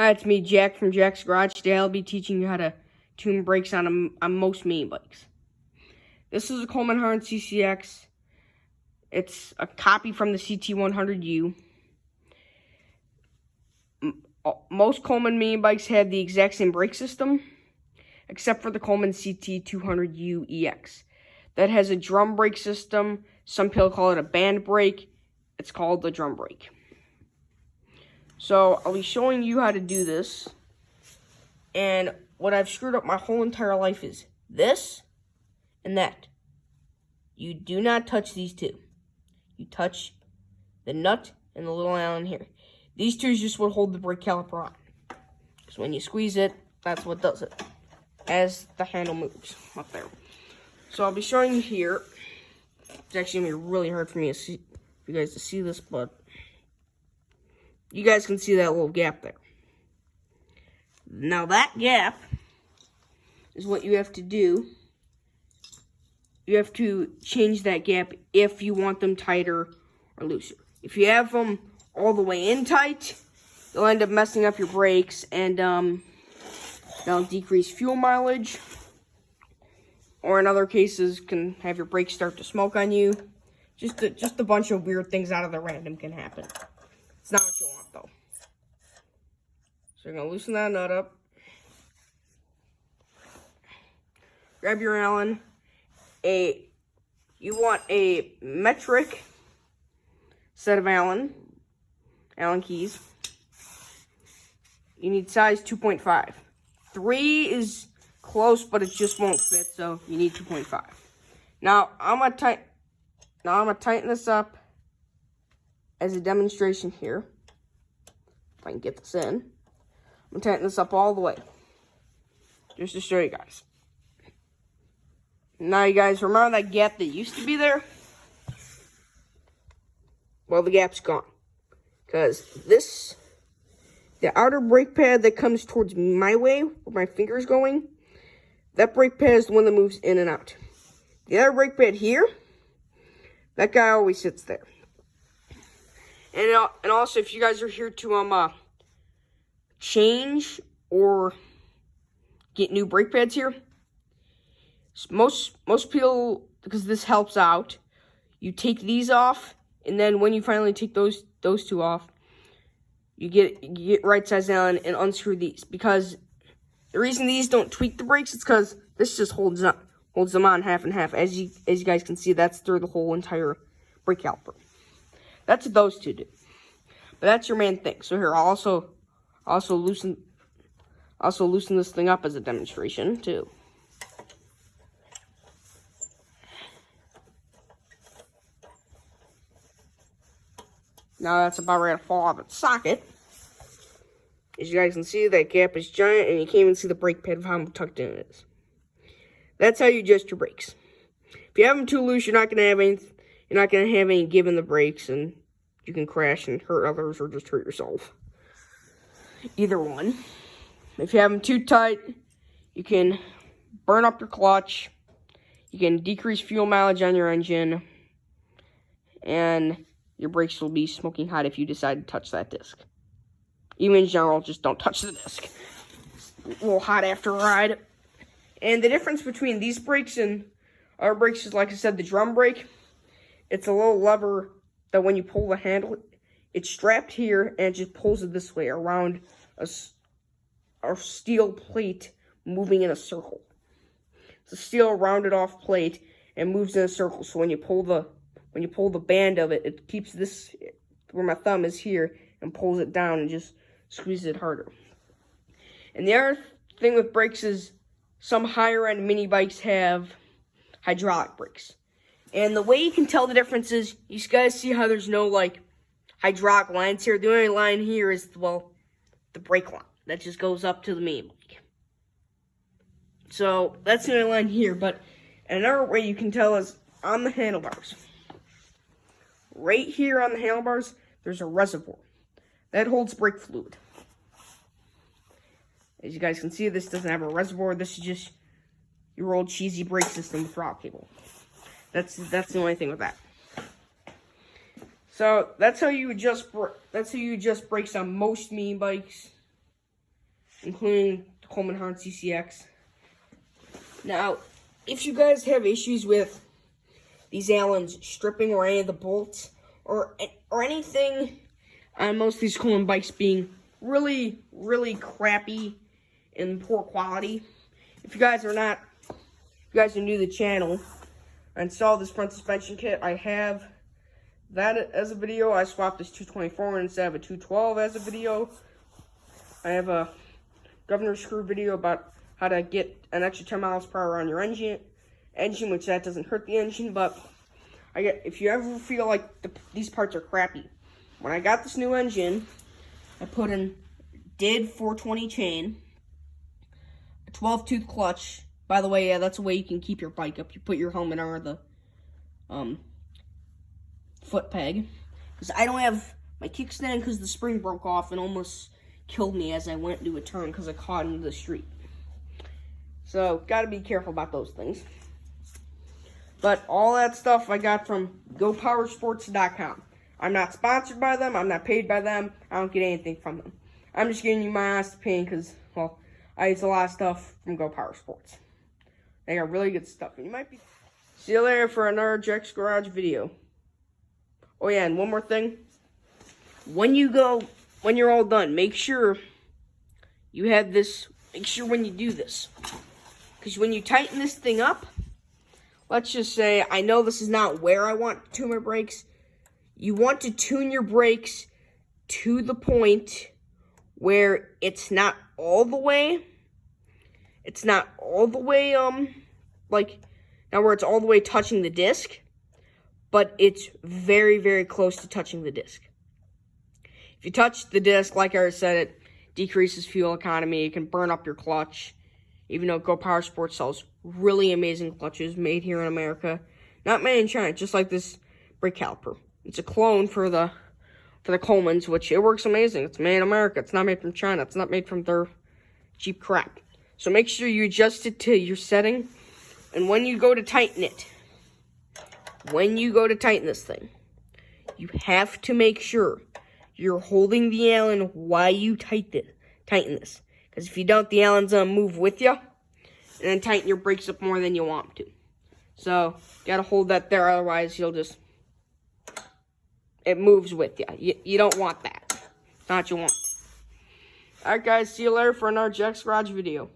Hi, it's me, Jack from Jack's Garage. Today I'll be teaching you how to tune brakes on most mini bikes. This is a Coleman Harn CCX. It's a copy from the CT100U. Most Coleman mini bikes have the exact same brake system, except for the Coleman CT200U EX. That has a drum brake system. Some people call it a band brake. It's called the drum brake. So I'll be showing you how to do this. And what I've screwed up my whole entire life is this and that. You do not touch these two. You touch the nut and the little Allen here. These two is just what hold the brake caliper on. Because when you squeeze it, that's what does it. As the handle moves up there. So I'll be showing you here. It's actually going to be really hard for me to see, for you guys to see this, but you guys can see that little gap there. Now that gap is what you have to do. You have to change that gap if you want them tighter or looser. If you have them all the way in tight, you'll end up messing up your brakes, and that'll decrease fuel mileage. Or in other cases, can have your brakes start to smoke on you. Just a bunch of weird things out of the random can happen. It's not what you want, though. So you're going to loosen that nut up. Grab your Allen. You want a metric set of Allen keys. You need size 2.5. 3 is close, but it just won't fit, so you need 2.5. Now I'm gonna tighten this up as a demonstration here. If I can get this in. I'm gonna tighten this up all the way. Just to show you guys. Now you guys remember that gap that used to be there? Well, the gap's gone. Because the outer brake pad that comes towards my way, where my finger's going, that brake pad is the one that moves in and out. The other brake pad here, that guy always sits there. And also, if you guys are here to change or get new brake pads here, most people, because this helps out, you take these off, and then when you finally take those two off, you get right size Allen and unscrew these. Because the reason these don't tweak the brakes is because this just holds them on half and half. As you guys can see, that's through the whole entire brake caliper. That's what those two do. But that's your main thing. So here, I'll also loosen this thing up as a demonstration too. Now that's about ready to fall off its socket. As you guys can see, that gap is giant, and you can't even see the brake pad of how tucked in it is. That's how you adjust your brakes. If you have them too loose, you're not gonna have any give in the brakes, and you can crash and hurt others or just hurt yourself. Either one. If you have them too tight, you can burn up your clutch. You can decrease fuel mileage on your engine, and your brakes will be smoking hot if you decide to touch that disc. Even in general, just don't touch the disc. It's a little hot after a ride. And the difference between these brakes and our brakes is, like I said, the drum brake. It's a little lever that when you pull the handle, it's strapped here and it just pulls it this way around a steel plate moving in a circle. It's a steel rounded off plate and moves in a circle. So when you pull the band of it, it keeps this where my thumb is here and pulls it down and just squeezes it harder. And the other thing with brakes is some higher end mini bikes have hydraulic brakes. And the way you can tell the difference is, you guys see how there's no hydraulic lines here. The only line here is, the brake line that just goes up to the mini bike. So that's the only line here. But another way you can tell is on the handlebars. Right here on the handlebars, there's a reservoir that holds brake fluid. As you guys can see, this doesn't have a reservoir. This is just your old cheesy brake system with throttle cable. That's the only thing with that. So that's how you adjust brakes on most mini bikes. including the Coleman Horn CCX. Now, if you guys have issues with these Allens stripping or any of the bolts or anything on most of these Coleman bikes being really, really crappy and poor quality, if you guys are new to the channel and saw this front suspension kit, I have that as a video. I swapped this 224 instead of a 212 as a video. I have a governor screw video about how to get an extra 10 miles per hour on your engine, which that doesn't hurt the engine. But if you ever feel like these parts are crappy, when I got this new engine, I put in DID 420 chain, a 12-tooth clutch. By the way, yeah, that's a way you can keep your bike up. You put your helmet under the foot peg. Because I don't have my kickstand because the spring broke off and almost killed me as I went into a turn because I caught into the street. So, gotta be careful about those things. But all that stuff I got from GoPowersports.com. I'm not sponsored by them. I'm not paid by them. I don't get anything from them. I'm just giving you my honest opinion because, well, I use a lot of stuff from GoPowersports. They got really good stuff. And you might be... See you later for another Jack's Garage video. Oh yeah, and one more thing. When you're all done, make sure you have this. Make sure when you do this, because when you tighten this thing up, let's just say, I know this is not where I want to tune my brakes. You want to tune your brakes to the point where it's not all the way, like, now where it's all the way touching the disc, but it's very, very close to touching the disc. If you touch the disc, like I said, it decreases fuel economy. It can burn up your clutch. Even though GoPowersports sells really amazing clutches made here in America. Not made in China, just like this brake caliper. It's a clone for the Colemans, which it works amazing. It's made in America. It's not made from China. It's not made from their cheap crap. So make sure you adjust it to your setting. And when you go to tighten it, this thing, you have to make sure you're holding the Allen while you tighten this. Because if you don't, the Allen's going to move with you. And then tighten your brakes up more than you want to. So, you got to hold that there. Otherwise, it moves with you. You don't want that. It's not what you want. Alright guys, see you later for another Jack's Garage video.